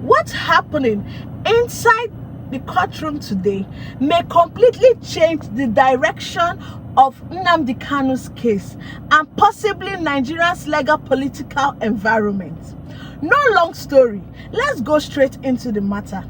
What's happening inside the courtroom today may completely change the direction of Nnamdi Kanu's case and possibly Nigeria's legal political environment. No long story, let's go straight into the matter.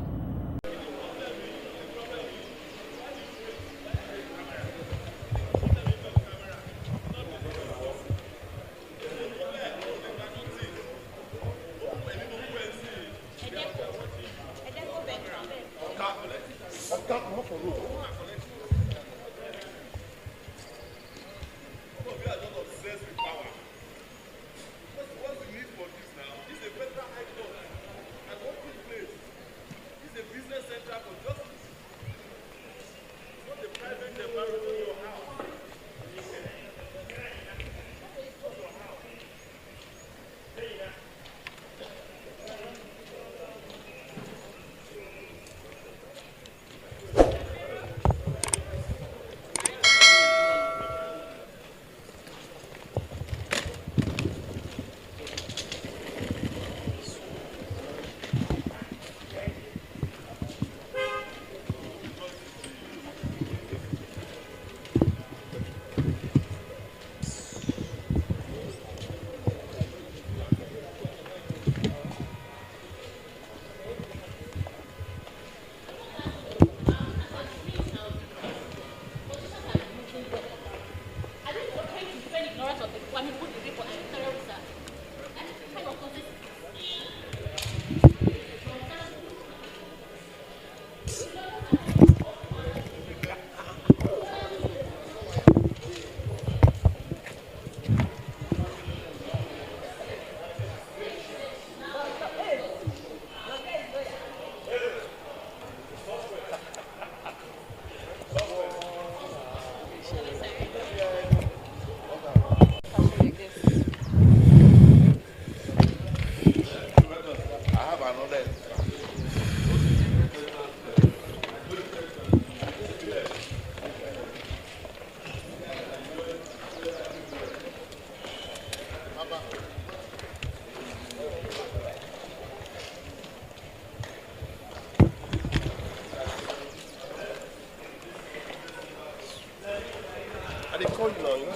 They call you now, you know.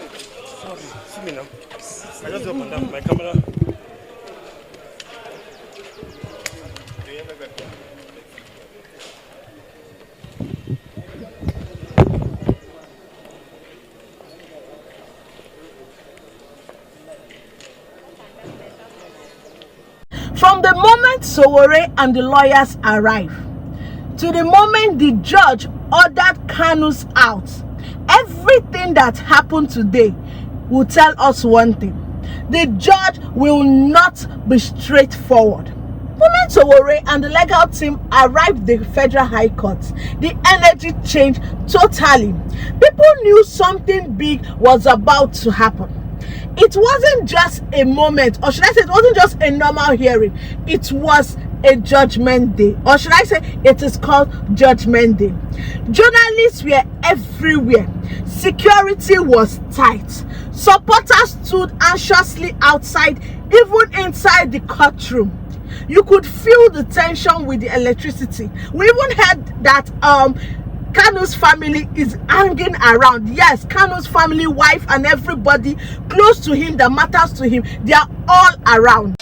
Sorry, see me now. I just opened up my camera. From the moment Sowore and the lawyers arrive to the moment the judge ordered Kanus out, everything that happened today will tell us one thing: the judge will not be straightforward. The moment Sowore and the legal team arrived at the Federal High Court, the energy changed totally. People knew something big was about to happen. It wasn't just a moment, or should I say it wasn't just a normal hearing, it was a judgment day, or should I say it is called judgment day. Journalists were everywhere, security was tight, supporters stood anxiously outside, even inside the courtroom. You could feel the tension with the electricity. We even heard that Kanu's family is hanging around. Yes, Kanu's family, wife, and everybody close to him that matters to him, they are all around.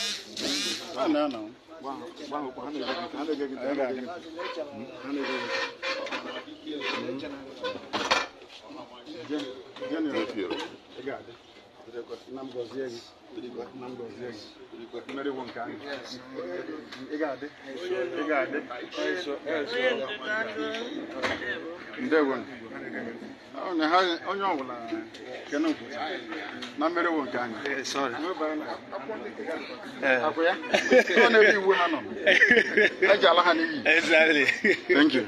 Thank you.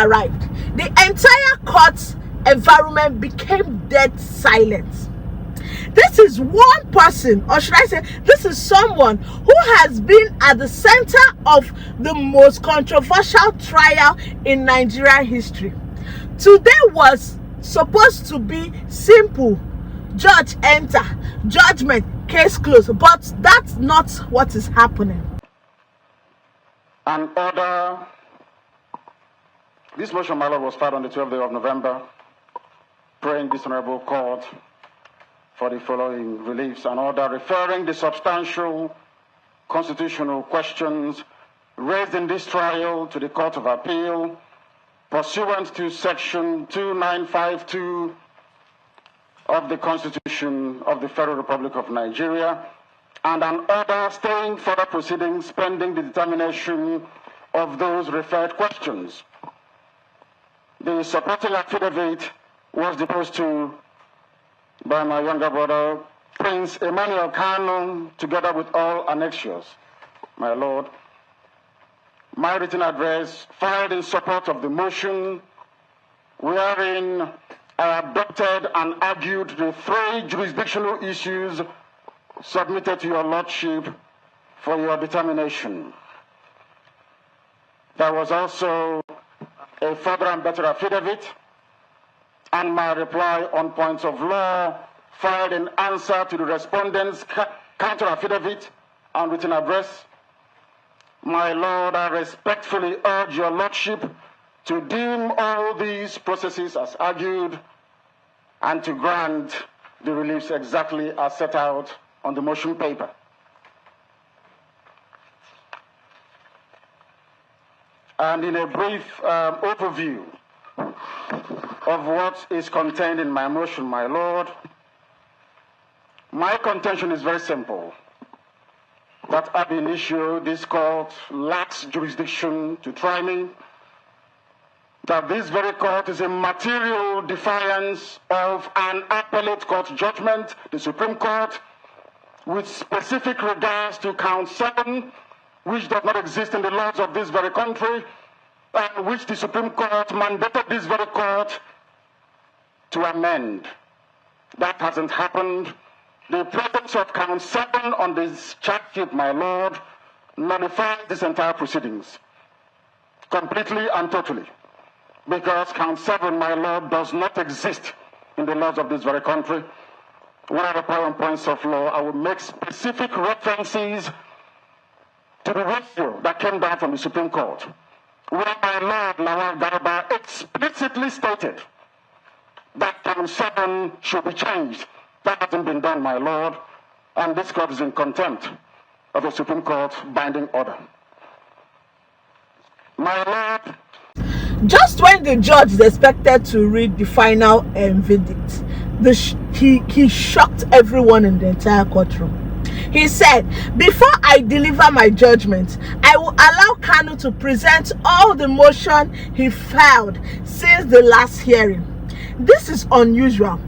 arrived, the entire court environment became dead silent. This is one person, or should I say, this is someone who has been at the center of the most controversial trial in Nigerian history. Today was supposed to be simple. Judge enter, judgment, case closed, but that's not what is happening. An order. This motion, my lord, was filed on the 12th day of November, praying this honorable court for the following reliefs. An order referring the substantial constitutional questions raised in this trial to the Court of Appeal pursuant to Section 2952 of the Constitution of the Federal Republic of Nigeria, and an order staying further proceedings pending the determination of those referred questions. The supporting affidavit was deposed to by my younger brother, Prince Nnamdi Kanu, together with all annexures. My lord, my written address filed in support of the motion, wherein I adopted and argued the 3 jurisdictional issues submitted to your lordship for your determination. There was also a further and better affidavit and my reply on points of law filed in answer to the respondent's counter affidavit and written address. My lord, I respectfully urge your lordship to deem all these processes as argued and to grant the reliefs exactly as set out on the motion paper. And in a brief overview of what is contained in my motion, my lord, my contention is very simple. That ab initio, this court lacks jurisdiction to try me, that this very court is a material defiance of an appellate court judgment, the Supreme Court, with specific regards to count 7, which does not exist in the laws of this very country, and which the Supreme Court mandated this very court to amend. That hasn't happened. The presence of count 7 on this charge sheet, my lord, nullifies this entire proceedings completely and totally, because count 7, my lord, does not exist in the laws of this very country. When I reply on points of law, I will make specific references to the ratio that came down from the Supreme Court, where my lord Lawal Garba explicitly stated that count 7 should be changed. That hasn't been done, my lord, and this court is in contempt of the Supreme Court binding order. My lord, just when the judge is expected to read the final verdict, he shocked everyone in the entire courtroom. He said, before I deliver my judgment, I will allow Kanu to present all the motion he filed since the last hearing. This is unusual.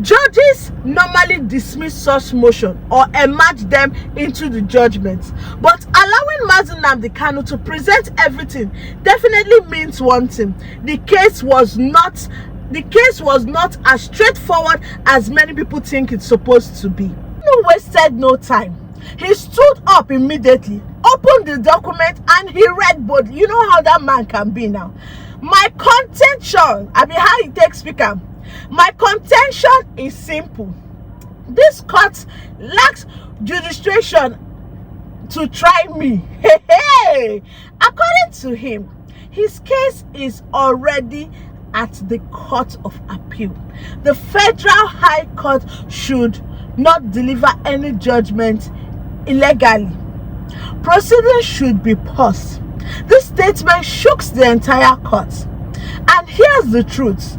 Judges normally dismiss such motion or emerge them into the judgment, but allowing Mazi Nnamdi Kanu to present everything definitely means one thing: the case was not as straightforward as many people think it's supposed to be. Kanu wasted no time. He stood up immediately, opened the document, and he read both. You know how that man can be now. My contention, I mean, how he takes speaker. My contention is simple. This court lacks jurisdiction to try me. According to him, his case is already at the Court of Appeal. The Federal High Court should not deliver any judgment illegally. Proceedings should be paused. This statement shocks the entire court. And here's the truth: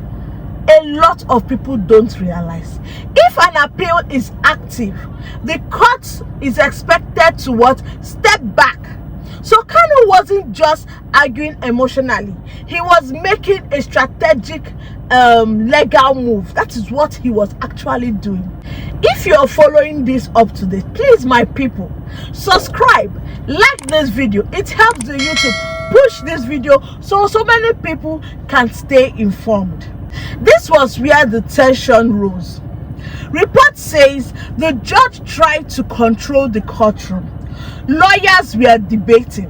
a lot of people don't realize, if an appeal is active, the court is expected to what? Step back. So Kanu wasn't just arguing emotionally, he was making a strategic legal move. That is what he was actually doing. If you're following this up to date, please, my people, subscribe, like this video. It helps the YouTube push this video so many people can stay informed. This was where the tension rose. Report says the judge tried to control the courtroom. Lawyers were debating.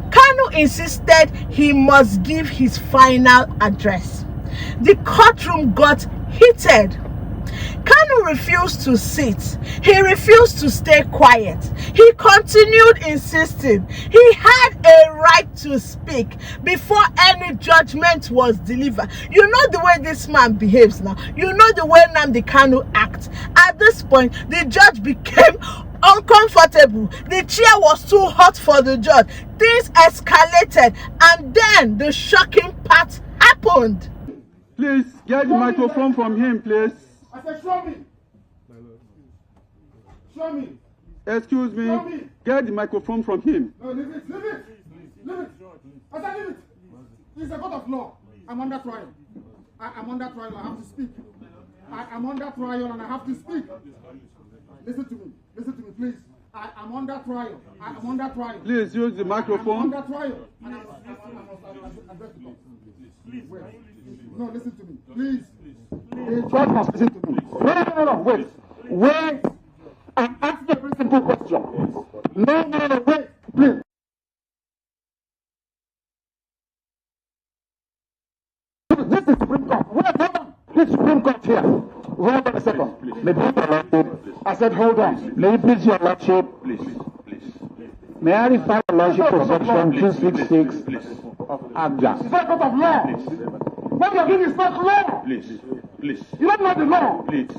Kanu insisted he must give his final address. The courtroom got heated. Kanu refused to sit. He refused to stay quiet. He continued insisting he had a right to speak before any judgment was delivered. You know the way this man behaves now. You know the way Nnamdi Kanu acts. At this point, the judge became uncomfortable. The chair was too hot for the judge. Things escalated, and then the shocking part happened. Please get the microphone from him, please. I said, show me. Show me. Excuse me. Show me. Get the microphone from him. No, leave it. Leave it. Leave it. I said, leave it. It's a court of law. I'm under trial. I'm under trial. I have to speak. I'm under trial and I have to speak. Listen to me. Listen to me, please. I'm under trial. I'm under trial. Please use the microphone. I'm under trial. And I'm please. No, listen to me. Please. The judge must listen to me. No, wait. Wait. I'm asking a very simple question. No, wait. Please. This is Supreme Court. Wait, hold on. This Supreme Court here. Hold on a second. May I said, hold on. May you please, your lordship. Please. May I refer your lordship to section 266 of AGJA? It's not a court of law. What you're doing is not law. Please. You don't know the law. Please.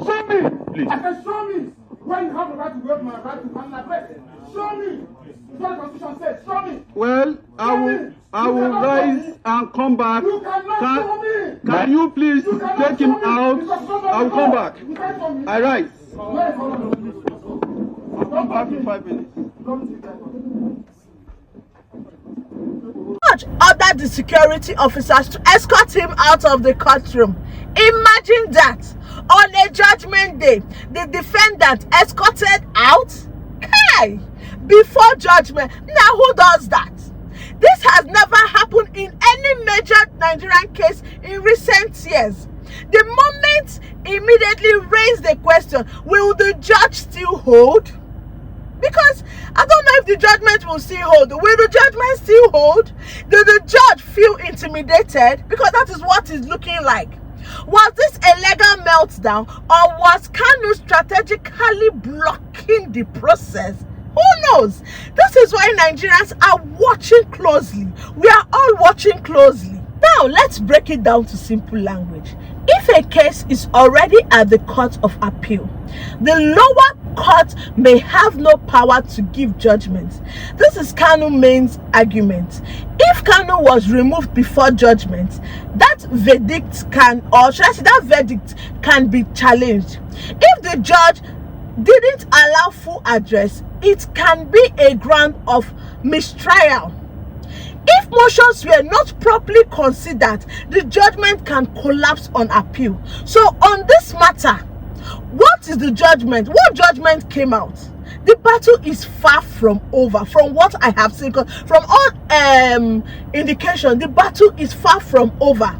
Show me. Please. I said, show me. When you have the right to waive my right to hand address. Show me. It's what the Constitution says. Show me. Well, I will rise and come back. You cannot show me. Can you please take him out? I will come back. I rise. I'll come back in 5 minutes. Judge ordered the security officers to escort him out of the courtroom. Imagine that. On a judgment day, the defendant escorted out? Kai! Before judgment. Now who does that? This has never happened in any major Nigerian case in recent years. The moment immediately raised the question, will the judge still hold? Because I don't know if the judgment will still hold. Will the judgment still hold? Did the judge feel intimidated? Because that is what it's looking like. Was this a legal meltdown, or was Kanu strategically blocking the process? Who knows? This is why Nigerians are watching closely. We are all watching closely. Now, let's break it down to simple language. If a case is already at the Court of Appeal, the lower court may have no power to give judgment. This is Kanu Main's argument. If Kanu was removed before judgment, that verdict can, or should I say that verdict can be challenged. If the judge didn't allow full address, it can be a ground of mistrial. If motions were not properly considered, the judgment can collapse on appeal. So on this matter, what is the judgment? What judgment came out? The battle is far from over. From what I have seen, from all indication, the battle is far from over.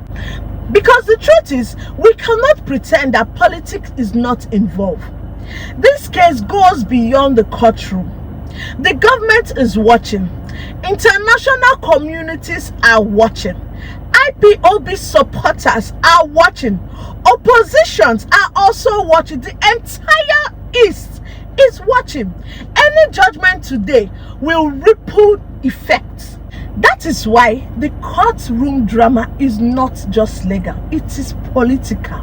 Because the truth is, we cannot pretend that politics is not involved. This case goes beyond the courtroom. The government is watching. International communities are watching. IPOB supporters are watching. Oppositions are also watching. The entire East is watching. Any judgment today will ripple effects. That is why the courtroom drama is not just legal, it is political.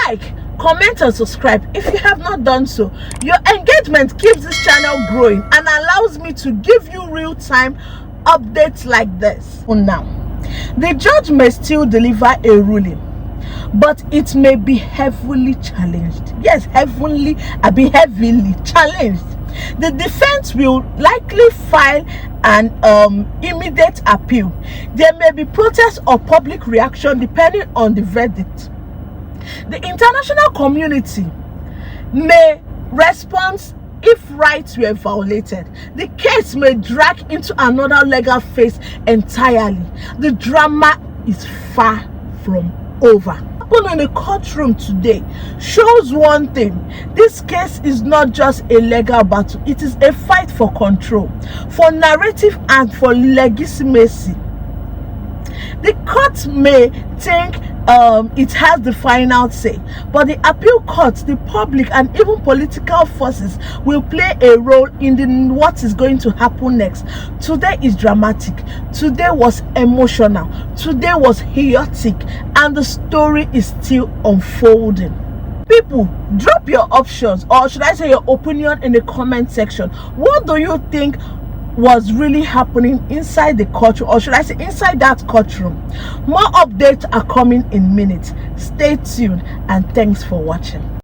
Like, comment and subscribe if you have not done so. Your engagement keeps this channel growing and allows me to give you real-time updates like this. For now, the judge may still deliver a ruling, but it may be heavily challenged. Yes, heavily challenged. The defense will likely file an immediate appeal. There may be protest or public reaction depending on the verdict. The international community may respond if rights were violated, the case may drag into another legal phase entirely. The drama is far from over. What happened in the courtroom today shows one thing: this case is not just a legal battle, it is a fight for control, for narrative, and for legitimacy. The court may think it has the final say, but the appeal court, the public, and even political forces will play a role in what is going to happen next. Today is dramatic, today was emotional, today was chaotic, and the story is still unfolding. People, drop your options, or should I say your opinion, in the comment section. What do you think was really happening inside the courtroom, or should I say inside that courtroom? More updates are coming in minutes. Stay tuned, and thanks for watching.